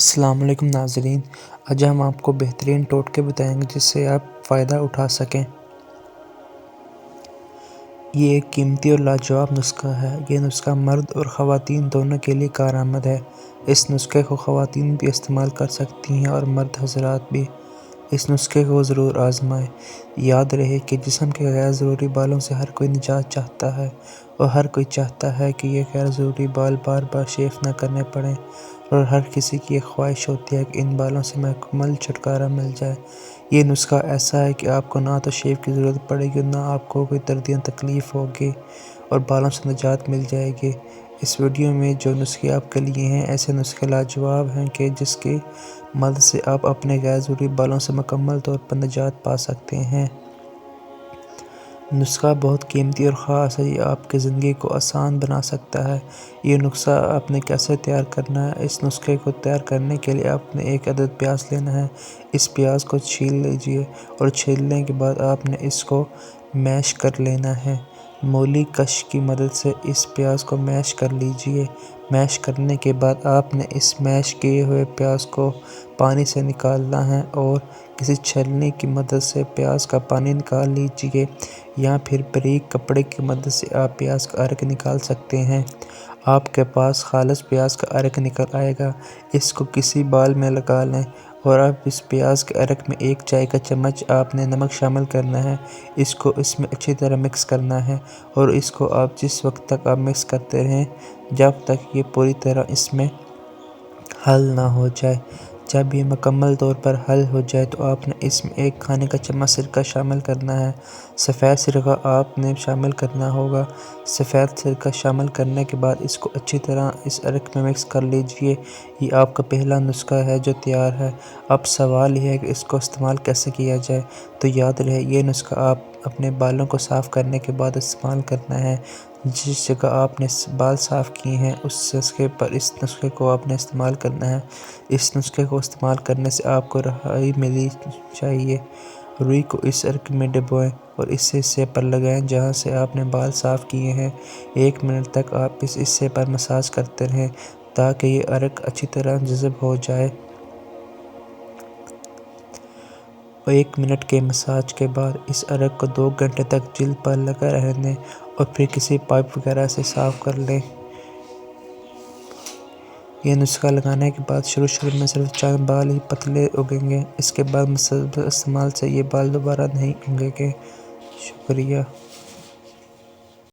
السلام علیکم ناظرین، آج ہم آپ کو بہترین ٹوٹکے بتائیں گے جس سے آپ فائدہ اٹھا سکیں۔ یہ ایک قیمتی اور لاجواب نسخہ ہے۔ یہ نسخہ مرد اور خواتین دونوں کے لیے کارآمد ہے۔ اس نسخے کو خواتین بھی استعمال کر سکتی ہیں اور مرد حضرات بھی۔ اس نسخے کو ضرور آزمائیں۔ یاد رہے کہ جسم کے غیر ضروری بالوں سے ہر کوئی نجات چاہتا ہے اور ہر کوئی چاہتا ہے کہ یہ غیر ضروری بال بار بار شیو نہ کرنے پڑیں، اور ہر کسی کی یہ خواہش ہوتی ہے کہ ان بالوں سے مکمل چھٹکارا مل جائے۔ یہ نسخہ ایسا ہے کہ آپ کو نہ تو شیو کی ضرورت پڑے گی اور نہ آپ کو کوئی درد یا تکلیف ہوگی، اور بالوں سے نجات مل جائے گی۔ اس ویڈیو میں جو نسخے آپ کے لیے ہیں، ایسے نسخے لاجواب ہیں کہ جس کی مدد سے آپ اپنے غیر ضروری بالوں سے مکمل طور پر نجات پا سکتے ہیں۔ نسخہ بہت قیمتی اور خاص ہے۔ یہ آپ کی زندگی کو آسان بنا سکتا ہے۔ یہ نسخہ آپ نے کیسے تیار کرنا ہے؟ اس نسخے کو تیار کرنے کے لیے آپ نے ایک عدد پیاز لینا ہے۔ اس پیاز کو چھیل لیجئے اور چھیلنے کے بعد آپ نے اس کو میش کر لینا ہے۔ مولی کش کی مدد سے اس پیاز کو میش کر لیجئے۔ میش کرنے کے بعد آپ نے اس میش کیے ہوئے پیاز کو پانی سے نکالنا ہے اور کسی چھلنی کی مدد سے پیاز کا پانی نکال لیجئے، یا پھر باریک کپڑے کی مدد سے آپ پیاز کا عرق نکال سکتے ہیں۔ آپ کے پاس خالص پیاز کا عرق نکل آئے گا۔ اس کو کسی بال میں لگا لیں اور اب اس پیاز کے عرق میں 1 چائے کا چمچ آپ نے نمک شامل کرنا ہے۔ اس کو اس میں اچھی طرح مکس کرنا ہے، اور اس کو آپ جس وقت تک آپ مکس کرتے رہیں جب تک یہ پوری طرح اس میں حل نہ ہو جائے۔ جب یہ مکمل طور پر حل ہو جائے تو آپ نے اس میں 1 کھانے کا چمچ سرکہ شامل کرنا ہے۔ سفید سرکہ آپ نے شامل کرنا ہوگا۔ سفید سرکہ شامل کرنے کے بعد اس کو اچھی طرح اس عرق میں مکس کر لیجئے۔ یہ آپ کا پہلا نسخہ ہے جو تیار ہے۔ اب سوال یہ ہے کہ اس کو استعمال کیسے کیا جائے؟ تو یاد رہے، یہ نسخہ آپ اپنے بالوں کو صاف کرنے کے بعد استعمال کرنا ہے۔ جس جگہ آپ نے بال صاف کیے ہیں اس جگہ پر اس نسخے کو آپ نے استعمال کرنا ہے۔ اس نسخے کو استعمال کرنے سے آپ کو راحت ملنی چاہیے۔ روئی کو اس عرق میں ڈبوئیں اور اس حصے پر لگائیں جہاں سے آپ نے بال صاف کیے ہیں۔ 1 منٹ تک آپ اس حصے پر مساج کرتے رہیں تاکہ یہ عرق اچھی طرح جذب ہو جائے۔ 1 منٹ کے مساج کے بعد اس عرق کو 2 گھنٹے تک جلد پر لگا رہنے دیں اور پھر کسی پائپ وغیرہ سے صاف کر لیں۔ یہ نسخہ لگانے کے بعد شروع میں صرف چند بال ہی پتلے اگیں گے۔ اس کے بعد مسلسل استعمال سے یہ بال دوبارہ نہیں اگیں گے۔ شکریہ۔